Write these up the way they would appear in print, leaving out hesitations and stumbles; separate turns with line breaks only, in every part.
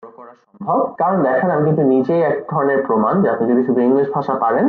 করা সম্ভব, কারণ দেখেন আমি কিন্তু নিজেই এক ধরনের প্রমাণ যে আপনি যদি শুধু ইংলিশ ভাষা পারেন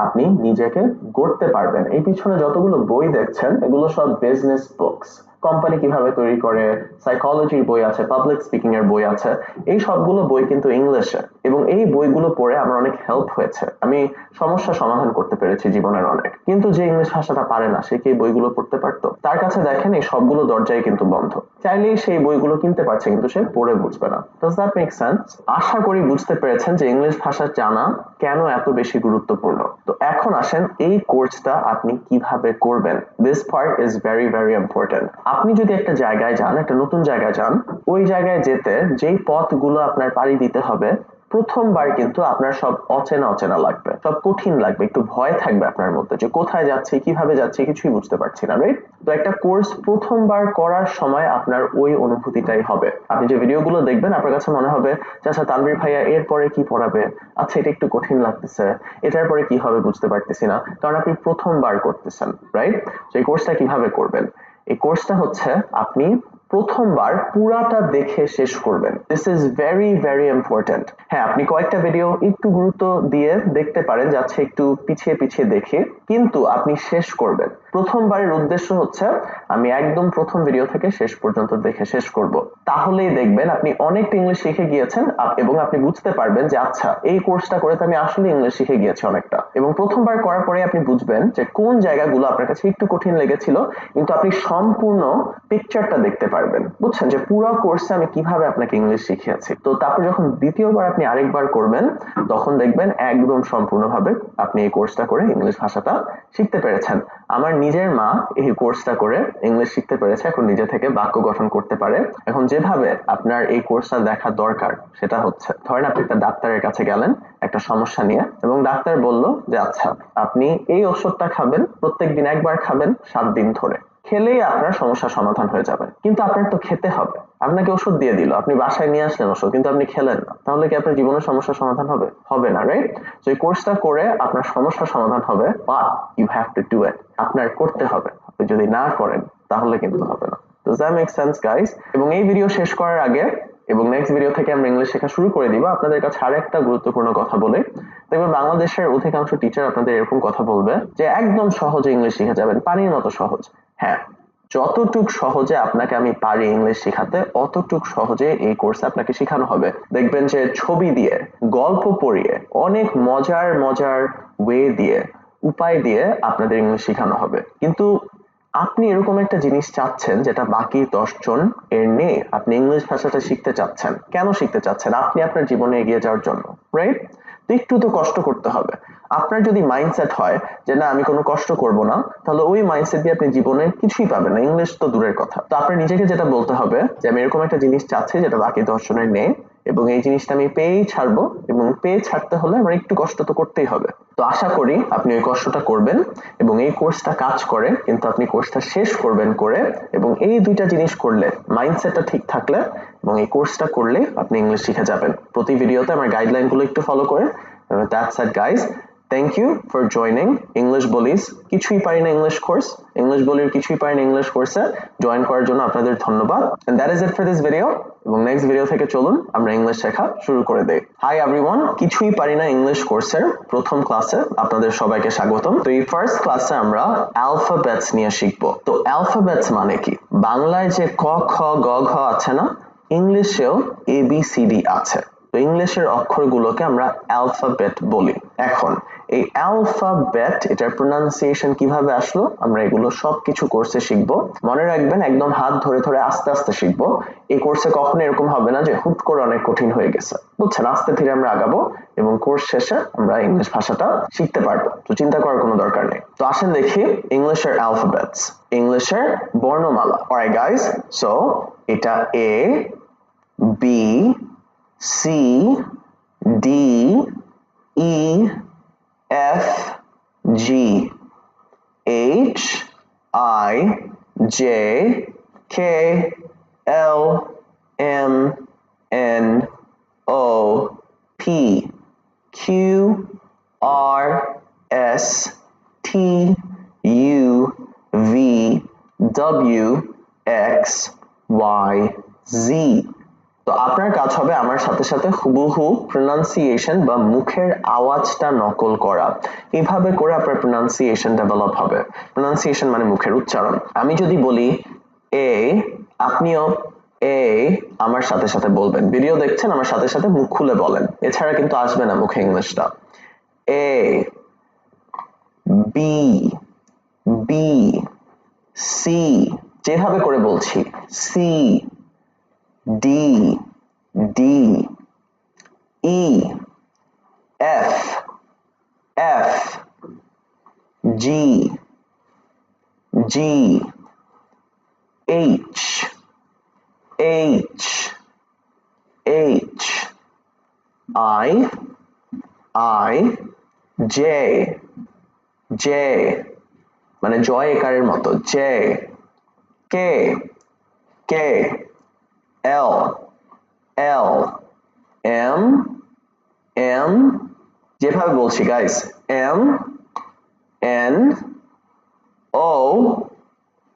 আপনি নিজেকে গড়তে পারবেন। এই পিছনে যতগুলো বই দেখছেন এগুলো সব বিজনেস বুকস, কোম্পানি কিভাবে তৈরি করে, সাইকোলজির বই আছে, পাবলিক স্পিকিং এর বই আছে, এই সবগুলো বই কিন্তু ইংলিশে, এবং এই বইগুলো পড়ে আমার অনেক হেল্প হয়েছে, আমি সমস্যা সমাধান করতে পেরেছি জীবনের অনেক। কিন্তু যে ইংলিশ ভাষাটা পারে না সে কি এই বইগুলো পড়তে পারতো? তার কাছে দেখেন এই সবগুলো দরজাই কিন্তু বন্ধ, চাইলেই সেই বইগুলো কিনতে পারছে কিন্তু সে পড়ে বুঝবে না। Does that make sense? আশা করি বুঝতে পেরেছেন যে ইংলিশ ভাষা জানা কেন এত বেশি গুরুত্বপূর্ণ। তো এখন আসেন এই কোর্সটা আপনি কিভাবে করবেন। This part is very very important. আপনি যদি একটা জায়গায় যান, একটা নতুন জায়গায় যান, ওই জায়গায় যেতে যেই পথগুলো আপনার পাড়ি দিতে হবে প্রথমবার কিন্তু আপনার সব অচেনা অচেনা লাগবে, সব কঠিন লাগবে, একটু ভয় থাকবে আপনার মধ্যে যে কোথায় যাচ্ছি, কিভাবে যাচ্ছি, কিছুই বুঝতে পারছি না, রাইট? তো একটা কোর্স প্রথমবার করার সময় আপনার ওই অনুভূতিটাই হবে। আপনি যে ভিডিওগুলো দেখবেন আপনার কাছে মনে হবে যে আচ্ছা তানভীর ভাইয়া এরপরে কি পড়াবে, আচ্ছা এটা একটু কঠিন লাগতেছে, এটার পরে কি হবে বুঝতে পারতেছি না, কারণ আপনি প্রথমবার করতেছেন, রাইট? তো এই কোর্সটা কিভাবে করবেন? এই কোর্সটা হচ্ছে আপনি প্রথমবার পুরাটা দেখে শেষ করবেন। This is very very important. হ্যাঁ, আপনি কয়েকটা ভিডিও একটু গুরুত্ব দিয়ে দেখতে পারেন, যাচ্ছে একটু পিছিয়ে পিছিয়ে দেখে, কিন্তু আপনি শেষ করবেন। প্রথমবারের উদ্দেশ্য হচ্ছে আমি একদম প্রথম ভিডিও থেকে শেষ পর্যন্ত দেখে শেষ করব, তাহলেই দেখবেন আপনি অনেকটা ইংলিশ শিখে গিয়েছেন এবং আপনি বুঝতে পারবেন যে আচ্ছা এই কোর্সটা করে তো আমি আসলে ইংলিশ শিখে গিয়েছি অনেকটা। এবং প্রথমবার করার পরে আপনি বুঝবেন যে কোন জায়গাগুলো আপনার কাছে একটু কঠিন লেগেছিল, কিন্তু আপনি সম্পূর্ণ পিকচারটা দেখতে পারবেন, বুঝছেন যে পুরো কোর্সে আমি কিভাবে আপনাকে ইংলিশ শিখিয়েছি। তো তারপর যখন দ্বিতীয়বার আপনি আরেকবার করবেন তখন দেখবেন একদম সম্পূর্ণভাবে আপনি এই কোর্সটা করে ইংলিশ ভাষাটা শিখতে পেরেছেন। আমার নিজের মা এই কোর্সটা করে ইংলিশ শিখতে পেরেছে, এখন নিজে থেকে বাক্য গঠন করতে পারে। এখন যেভাবে আপনার এই কোর্সটা দেখা দরকার সেটা হচ্ছে, ধরেন আপনি একটা ডাক্তারের কাছে গেলেন একটা সমস্যা নিয়ে, এবং ডাক্তার বলল যে আচ্ছা আপনি এই ওষুধটা খাবেন, প্রত্যেকদিন একবার খাবেন 7 দিন ধরে, খেলেই আপনার সমস্যার সমাধান হয়ে যাবে। কিন্তু আপনার তো খেতে হবে, আপনাকে ওষুধ দিয়ে দিল, আপনি বাসায় নিয়ে আসলেন ওষুধ, কিন্তু আপনি খেলেন না, তাহলে কি আপনার জীবনের সমস্যার সমাধান হবে? হবে না, রাইট? তো এই কোর্সটা করে আপনার সমস্যার সমাধান হবে, but you have to do it, আপনার করতে হবে। আপনি যদি না করেন তাহলে কিন্তু হবে না। Does that make sense guys? এবং এই ভিডিও শেষ করার আগে এবং নেক্সট ভিডিও থেকে আমরা ইংলিশ শেখা শুরু করে দিব, আপনাদের কাছে আরেকটা গুরুত্বপূর্ণ কথা বলে, দেখবেন বাংলাদেশের অধিকাংশ টিচার আপনাদের এরকম কথা বলবে যে একদম সহজে ইংলিশ শিখে যাবেন, পানির মতো সহজ। হ্যাঁ, যতটুক সহজে আপনাকে আমি পারি ইংলিশ শেখাতে অতটুক সহজে এই কোর্সে আপনাকে শেখানো হবে। দেখবেন যে ছবি দিয়ে, গল্প পড়িয়ে, অনেক মজার মজার ওয়ে দিয়ে, উপায় দিয়ে আপনাদের ইংলিশ শেখানো হবে। কিন্তু আপনি এরকম একটা জিনিস চাচ্ছেন যেটা বাকি 10 জন এর নেই, আপনি ইংলিশ ভাষাটা শিখতে চাচ্ছেন। কেন শিখতে চাচ্ছেন? আপনি আপনার জীবনে এগিয়ে যাওয়ার জন্য, রাইট? তো একটু তো কষ্ট করতে হবে। আপনার যদি মাইন্ডসেট হয় যে না আমি কোনো কষ্ট করব না, তাহলে ওই মাইন্ডসেট দিয়ে আপনি জীবনে কিছুই পাবেন না, ইংলিশ তো দূরের কথা। তো আপনার নিজেকে যেটা বলতে হবে যে আমি এরকম একটা জিনিস চাচ্ছি যেটা বাকি 10 জনের নেই, এবং এই জিনিসটা আমি পেয়েই ছাড়বো, এবং পেয়ে ছাড়তে হলে আমার একটু কষ্ট তো করতেই হবে। তো আশা করি আপনি ওই কষ্টটা করবেন এবং এই কোর্সটা কাজ করে, কিন্তু আপনি কোর্সটা শেষ করবেন করে, এবং এই দুইটা জিনিস করলে, মাইন্ডসেটটা ঠিক থাকলে এবং এই কোর্সটা করলে আপনি ইংলিশ শিখে যাবেন। প্রতি ভিডিওতে আমার গাইডলাইনগুলো একটু ফলো করে। That's it guys. Thank you for joining English Bullies কিছুই পারি না ইংলিশ কোর্স, ইংলিশ বলির কিছুই পারি না ইংলিশ কোর্সে জয়েন করার জন্য আপনাদের ধন্যবাদ। And that is it for this video, এবং নেক্সট ভিডিও থেকে চলুন আমরা ইংলিশ শেখা শুরু করে দেই। হাই এভরিওয়ান, কিছুই পারি না ইংলিশ কোর্সের প্রথম ক্লাসে আপনাদের সবাইকে স্বাগতম। তো এই ফার্স্ট ক্লাসে আমরা অ্যালফাবেটস নিয়ে শিখবো। তো অ্যালফাবেটস মানে কি? বাংলায় যে ক খ গ ঘ আছে না, ইংলিশেও ABCD আছে। তো ইংলিশের অক্ষরগুলোকে আমরা অ্যালফাবেট বলি। এখন এই অ্যালফাবেট এটার প্রোনাউন্সিয়েশন কিভাবে আসলো আমরা এগুলো সবকিছু কোর্সে শিখবো। মনে রাখবেন একদম হাত ধরে ধরে আস্তে আস্তে শিখবো। এই কোর্সে কখনো এরকম হবে না যে হুট করে অনেক কঠিন হয়ে গেছে, বুঝছেন? আস্তে ধীরে আমরা আগাবো এবং কোর্স শেষে আমরা ইংলিশ ভাষাটা শিখতে পারবো। তো চিন্তা করার কোনো দরকার নেই। তো আসেন দেখি ইংলিশের অ্যালফাবেটস, ইংলিশের বর্ণমালা। অলরাইট গাইস, সো এটা A B C D E F G H I J K L M N O P Q R S T U V W X Y Z. তো আপনার কাজ হবে আমার সাথে সাথে হুবহু প্রোনাউন্সিয়েশন বা মুখের আওয়াজটা নকল করা। এইভাবে করে আপনার প্রোনাউন্সিয়েশন ডেভেলপ হবে। প্রোনাউন্সিয়েশন মানে মুখের উচ্চারণ। আমি যদি বলি এ, আপনিও এ আমার সাথে সাথে বলবেন। ভিডিও দেখছেন, আমার সাথে সাথে মুখ খুলে বলেন, এছাড়া কিন্তু আসবে না মুখে ইংলিশটা। এ, বি, বি, সি, যেভাবে করে বলছি, C, D, D, E, F, F, G, G, H, H, H, I, I, J, J মানে জয় একারের মতো, J, K, K, L, L, M, M, যেভাবে বলছি guys, M, N, O,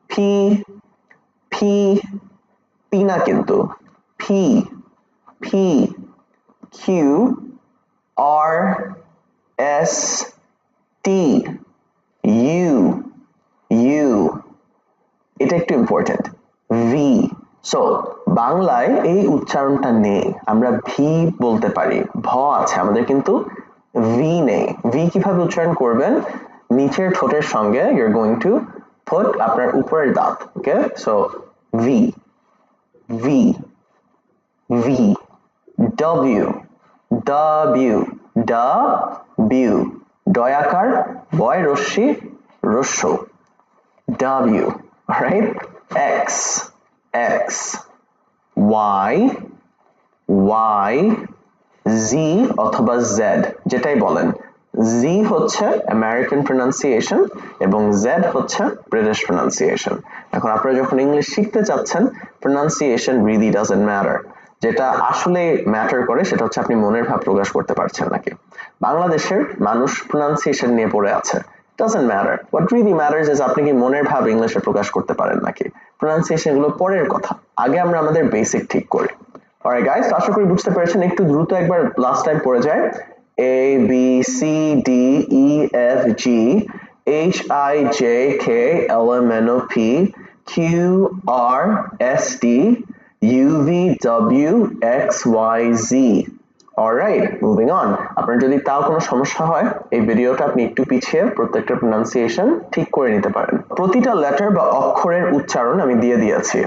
P, P, P না কিন্তু, P, P, Q, R, S, T, U, U, এটা একটু ইম্পর্টেন্ট, ভি। সো বাংলায় এই উচ্চারণটা নেই, আমরা ভি বলতে পারি, ভ আছে আমাদের, কিন্তু ভি নেই। ভি কিভাবে উচ্চারণ করবেন? নিচের ঠোঁটের সঙ্গে you're going to put আপনার উপরের দাঁত, okay? So V, V, V, W, W, W, ডয়াকার, বয় রস্যি, রস্য, W, alright? X, X, Y, Y, Z অথবা Z, যেটাই বলেন। Z হচ্ছে আমেরিকান প্রোনাউন্সিয়েশন এবং Z হচ্ছে ব্রিটিশ প্রোনাউন্সিয়েশন। এখন আপনারা যখন ইংলিশ শিখতে চাচ্ছেন, প্রোনাউন্সিয়েশন really doesn't matter. যেটা আসলে ম্যাটার করে সেটা হচ্ছে আপনি মনের ভাব প্রকাশ করতে পারছেন নাকি। বাংলাদেশের মানুষ প্রোনাউন্সিয়েশন নিয়ে পড়ে আছে। Doesn't matter. What really matters is আপনি কি মনের ভাব ইংলিশে প্রকাশ করতে পারেন নাকি। প্রোনাউন্সিয়েশন গুলো পরের কথা, আগে আমরা আমাদের বেসিক ঠিক করি। Alright guys, আশা করি বুঝতে পেরেছেন। একটু দ্রুত একবার লাস্ট টাইম পড়ে যায়। A B C D E F G H I J K L M N O P Q R S T U V W X Y Z. Alright, moving on. আপনার যদি তাও কোনো সমস্যা হয়, এই ভিডিওটা আপনি একটু পিছিয়ে প্রত্যেকটা প্রোনাউন্সিয়েশন ঠিক করে নিতে পারেন। প্রতিটা লেটার বা অক্ষরের উচ্চারণ আমি দিয়ে দিয়েছি।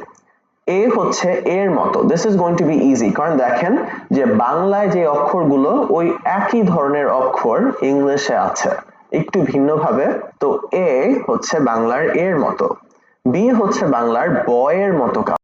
এ হচ্ছে এর মতো, this is going to be easy, কারণ দেখেন যে বাংলায় যে অক্ষরগুলো ওই একই ধরনের অক্ষর ইংলিশে আছে একটু ভিন্নভাবে। তো এ হচ্ছে বাংলার এর মতো, বি হচ্ছে বাংলার বয়ের মতো।